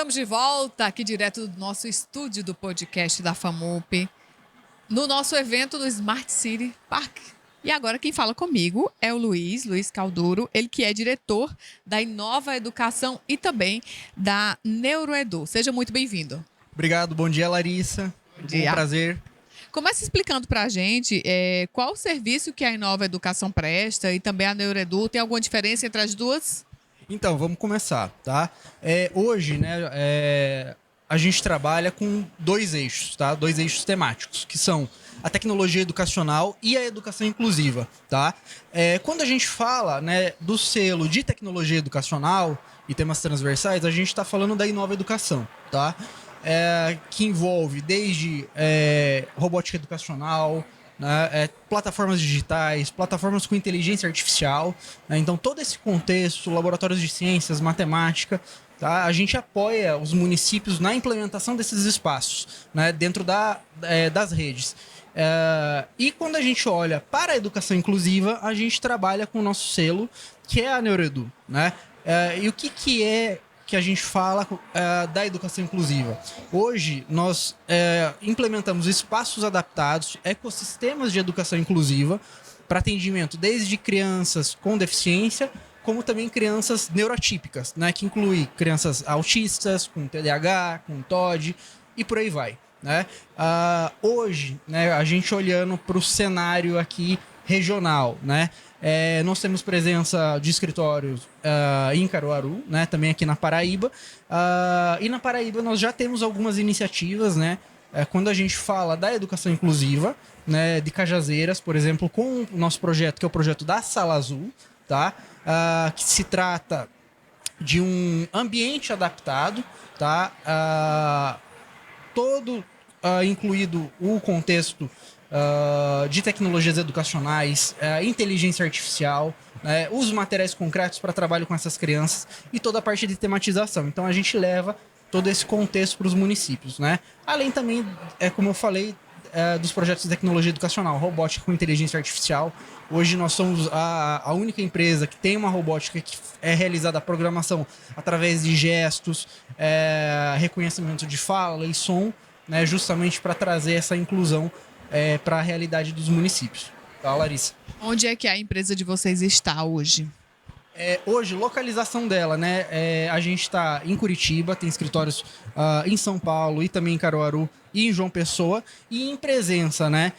Estamos de volta aqui direto do nosso estúdio do podcast da FAMUP, no nosso evento do Smart City Park. E agora quem fala comigo é o Luiz Calduro, ele que é diretor da Inova Educação e também da Neuroedu. Seja muito bem-vindo. Obrigado, bom dia, Larissa. Bom dia. Um prazer. Começa explicando para a gente qual o serviço que a Inova Educação presta e também a Neuroedu. Tem alguma diferença entre as duas? Então, vamos começar, tá? Hoje, né, a gente trabalha com dois eixos, tá? Dois eixos temáticos, que são a tecnologia educacional e a educação inclusiva, tá? Quando a gente fala, né, do selo de tecnologia educacional e temas transversais, a gente está falando da Inova Educação, tá? Que envolve desde robótica educacional, né, plataformas digitais, plataformas com inteligência artificial, né, então todo esse contexto, laboratórios de ciências, matemática, tá, a gente apoia os municípios na implementação desses espaços, né, dentro das redes. E quando a gente olha para a educação inclusiva, a gente trabalha com o nosso selo, que é a Neuroedu, né? E o que é que a gente fala da educação inclusiva? Hoje, nós implementamos espaços adaptados, ecossistemas de educação inclusiva para atendimento desde crianças com deficiência, como também crianças neurotípicas, né, que inclui crianças autistas, com TDAH, com TOD e por aí vai, né? Hoje, né, a gente olhando para o cenário aqui regional, né? Nós temos presença de escritórios em Caruaru, né, também aqui na Paraíba. E na Paraíba nós já temos algumas iniciativas, né? Quando a gente fala da educação inclusiva, né, de Cajazeiras, por exemplo, com o nosso projeto, que é o projeto da Sala Azul, tá? Que se trata de um ambiente adaptado, tá? Todo incluído o contexto de tecnologias educacionais, inteligência artificial, os materiais concretos para trabalho com essas crianças e toda a parte de tematização. Então a gente leva todo esse contexto para os municípios, né? Além também, como eu falei, dos projetos de tecnologia educacional, robótica com inteligência artificial. Hoje nós somos a única empresa que tem uma robótica que é realizada a programação através de gestos, reconhecimento de fala e som, né, justamente para trazer essa inclusão para a realidade dos municípios. Tá, Larissa? Onde é que a empresa de vocês está hoje? Hoje, localização dela, né? A gente está em Curitiba, tem escritórios em São Paulo e também em Caruaru e em João Pessoa. E em presença, né?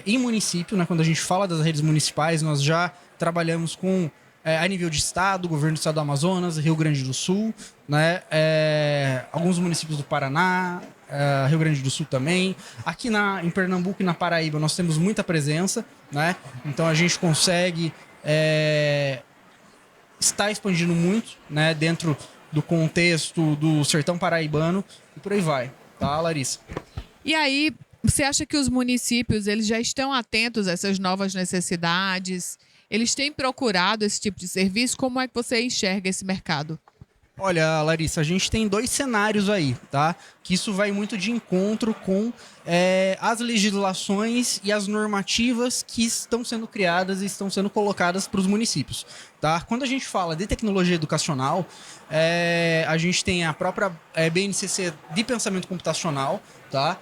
Em município, né? Quando a gente fala das redes municipais, nós já trabalhamos com a nível de estado, governo do estado do Amazonas, Rio Grande do Sul, né? Alguns municípios do Paraná, Rio Grande do Sul também. Aqui em Pernambuco e na Paraíba nós temos muita presença, né? Então a gente consegue está expandindo muito, né, dentro do contexto do sertão paraibano e por aí vai, tá, Larissa? E aí, você acha que os municípios eles já estão atentos a essas novas necessidades? Eles têm procurado esse tipo de serviço? Como é que você enxerga esse mercado? Olha, Larissa, a gente tem dois cenários aí, tá? Que isso vai muito de encontro com as legislações e as normativas que estão sendo criadas e estão sendo colocadas para os municípios, tá? Quando a gente fala de tecnologia educacional, a gente tem a própria BNCC de pensamento computacional, tá?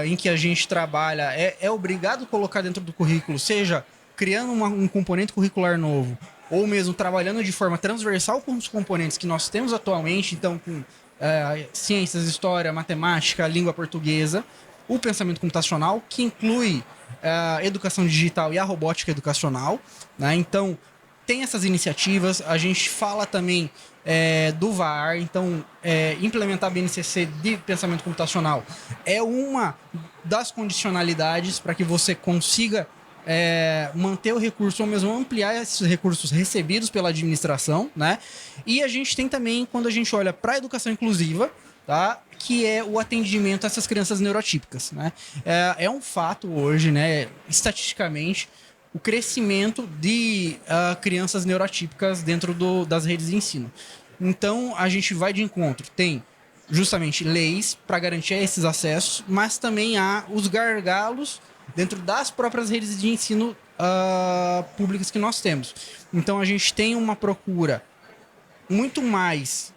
Em que a gente trabalha, é obrigado a colocar dentro do currículo, seja criando um componente curricular novo, ou mesmo trabalhando de forma transversal com os componentes que nós temos atualmente, então com ciências, história, matemática, língua portuguesa, o pensamento computacional, que inclui a educação digital e a robótica educacional, né? Então, tem essas iniciativas, a gente fala também do VAR, então implementar a BNCC de pensamento computacional é uma das condicionalidades para que você consiga manter o recurso ou mesmo ampliar esses recursos recebidos pela administração, né? E a gente tem também, quando a gente olha para a educação inclusiva, tá? Que é o atendimento a essas crianças neurotípicas, né? É um fato hoje, né, estatisticamente, o crescimento de crianças neurotípicas dentro das redes de ensino. Então, a gente vai de encontro, tem justamente leis para garantir esses acessos, mas também há os gargalos dentro das próprias redes de ensino públicas que nós temos. Então a gente tem uma procura muito mais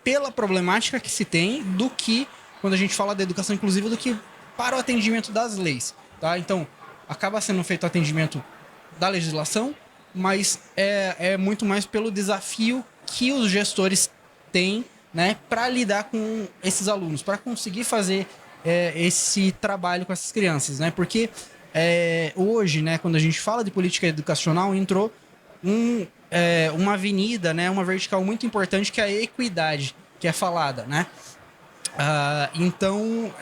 pela problemática que se tem do que, quando a gente fala da educação inclusiva, do que para o atendimento das leis, tá? Então, acaba sendo feito o atendimento da legislação, mas é muito mais pelo desafio que os gestores têm, né, para lidar com esses alunos, para conseguir fazer esse trabalho com essas crianças, né? Porque hoje, né, quando a gente fala de política educacional, entrou uma avenida, né, uma vertical muito importante, que é a equidade, que é falada, né? Então,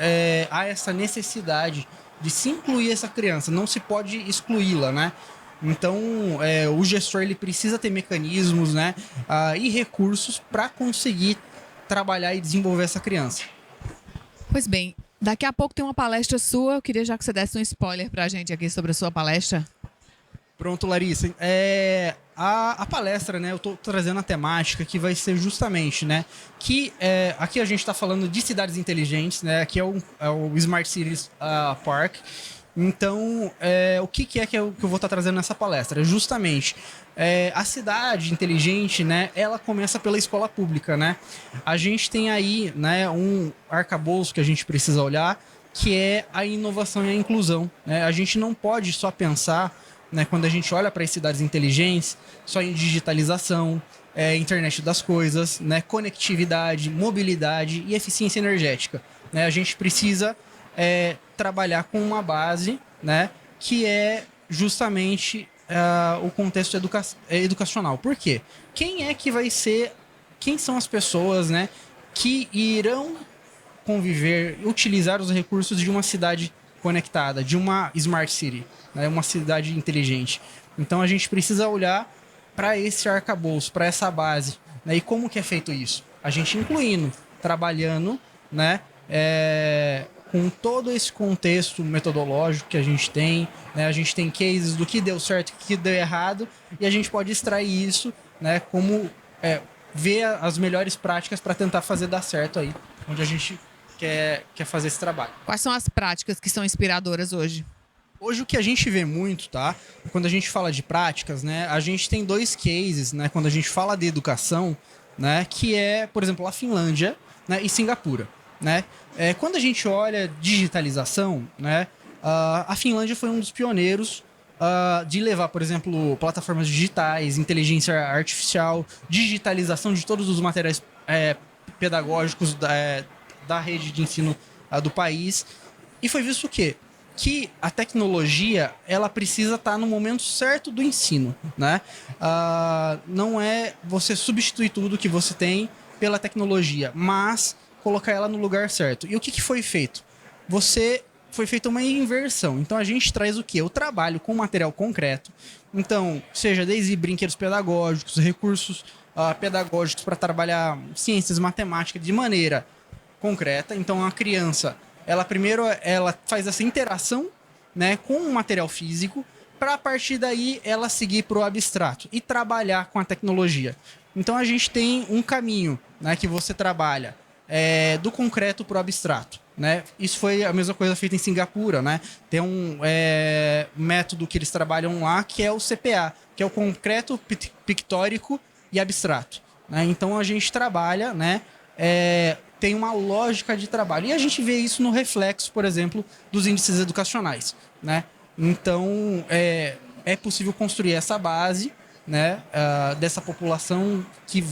há essa necessidade de se incluir essa criança, não se pode excluí-la, né? Então, o gestor ele precisa ter mecanismos, né, e recursos para conseguir trabalhar e desenvolver essa criança. Pois bem, daqui a pouco tem uma palestra sua. Eu queria já que você desse um spoiler para a gente aqui sobre a sua palestra. Pronto, Larissa. A palestra, né, eu estou trazendo a temática que vai ser justamente, né, que aqui a gente está falando de cidades inteligentes, né, aqui é o Smart Cities Park. Então, o que é que eu vou estar trazendo nessa palestra? Justamente, a cidade inteligente, né, ela começa pela escola pública, né? A gente tem aí, né, um arcabouço que a gente precisa olhar, que é a inovação e a inclusão, né? A gente não pode só pensar, né, quando a gente olha para as cidades inteligentes, só em digitalização, internet das coisas, né, conectividade, mobilidade e eficiência energética, né? A gente precisa trabalhar com uma base, né, que é justamente o contexto educacional. Por quê? Quem são as pessoas, né, que irão conviver, utilizar os recursos de uma cidade conectada, de uma smart city, né, uma cidade inteligente? Então a gente precisa olhar para esse arcabouço, para essa base, né? E como que é feito isso? A gente incluindo, trabalhando, né, com todo esse contexto metodológico que a gente tem, né? A gente tem cases do que deu certo e do que deu errado, e a gente pode extrair isso, né, como ver as melhores práticas para tentar fazer dar certo aí, onde a gente quer fazer esse trabalho. Quais são as práticas que são inspiradoras hoje? Hoje o que a gente vê muito, tá? Quando a gente fala de práticas, né, a gente tem dois cases, né, quando a gente fala de educação, né, que é, por exemplo, a Finlândia, né, e Singapura, né? Quando a gente olha digitalização, né, a Finlândia foi um dos pioneiros de levar, por exemplo, plataformas digitais, inteligência artificial, digitalização de todos os materiais pedagógicos da rede de ensino do país. E foi visto o quê? Que a tecnologia ela precisa estar no momento certo do ensino, né? Não é você substituir tudo que você tem pela tecnologia, mas colocar ela no lugar certo. E o que foi feito? Foi feita uma inversão. Então a gente traz o quê? O trabalho com material concreto. Então, seja desde brinquedos pedagógicos, recursos pedagógicos para trabalhar ciências, matemática de maneira concreta. Então a criança, ela faz essa interação, né, com o material físico, para a partir daí ela seguir para o abstrato e trabalhar com a tecnologia. Então a gente tem um caminho, né, que você trabalha do concreto para o abstrato, né? Isso foi a mesma coisa feita em Singapura, né? Tem um método que eles trabalham lá, que é o CPA, que é o concreto, pictórico e abstrato, né? Então a gente trabalha, né, tem uma lógica de trabalho. E a gente vê isso no reflexo, por exemplo, dos índices educacionais, né? Então, é possível construir essa base, né, dessa população que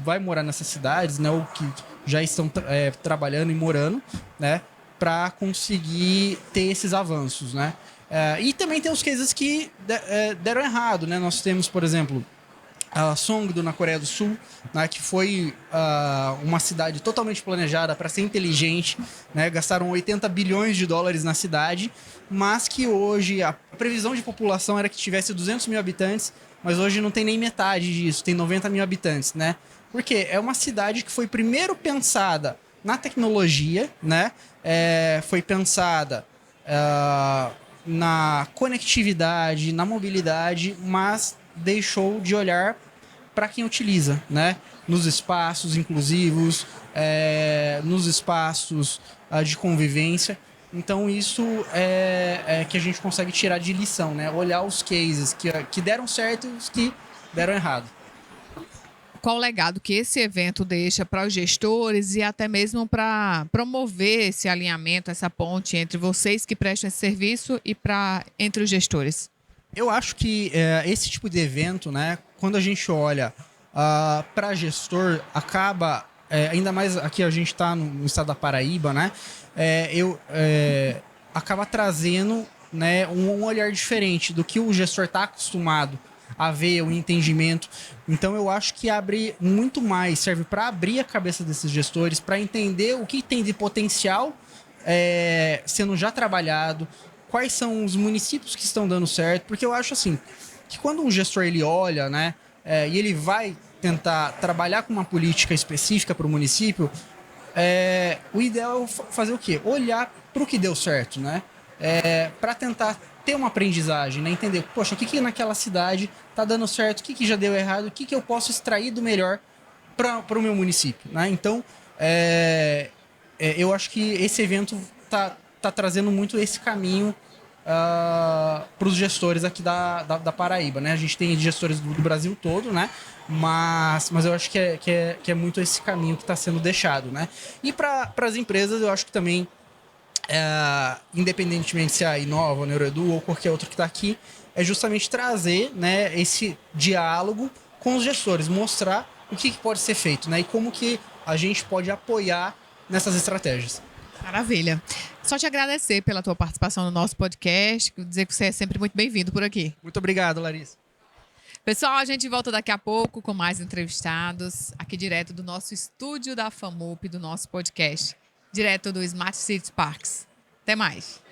vai morar nessas cidades, né, ou que já estão trabalhando e morando, né, para conseguir ter esses avanços, né? E também tem os cases que deram errado, né? Nós temos, por exemplo, a Songdo, na Coreia do Sul, né, que foi uma cidade totalmente planejada para ser inteligente, né? Gastaram 80 bilhões de dólares na cidade, mas que hoje a previsão de população era que tivesse 200 mil habitantes, mas hoje não tem nem metade disso, tem 90 mil habitantes, né? Porque é uma cidade que foi primeiro pensada na tecnologia, né? Foi pensada na conectividade, na mobilidade, mas deixou de olhar para quem utiliza, né? Nos espaços inclusivos, nos espaços de convivência. Então isso é que a gente consegue tirar de lição, né? Olhar os cases que deram certo e os que deram errado. qual o legado que esse evento deixa para os gestores e até mesmo para promover esse alinhamento, essa ponte entre vocês que prestam esse serviço e entre os gestores? Eu acho que esse tipo de evento, né, quando a gente olha para gestor, acaba, ainda mais aqui a gente está no estado da Paraíba, né, acaba trazendo, né, um olhar diferente do que o gestor está acostumado a ver, o entendimento. Então eu acho que abre muito mais, serve para abrir a cabeça desses gestores, para entender o que tem de potencial sendo já trabalhado, quais são os municípios que estão dando certo, porque eu acho assim, que quando um gestor ele olha, né, e ele vai tentar trabalhar com uma política específica para o município, o ideal é fazer o quê? Olhar para o que deu certo, né? Para tentar ter uma aprendizagem, né? Entender, poxa, o que naquela cidade tá dando certo, o que já deu errado, o que eu posso extrair do melhor para o meu município, né? Então, eu acho que esse evento tá trazendo muito esse caminho para os gestores aqui da Paraíba, né? A gente tem gestores do Brasil todo, né? Mas eu acho que é muito esse caminho que está sendo deixado, né? E para as empresas, eu acho que também, independentemente se é a Inova, a Neuroedu ou qualquer outro que está aqui, é justamente trazer, né, esse diálogo com os gestores, mostrar o que pode ser feito, né? E como que a gente pode apoiar nessas estratégias. Maravilha. Só te agradecer pela tua participação no nosso podcast, dizer que você é sempre muito bem-vindo por aqui. Muito obrigado, Larissa. Pessoal, a gente volta daqui a pouco com mais entrevistados, aqui direto do nosso estúdio da FAMUP, do nosso podcast, direto do Smart Cities Parks. Até mais.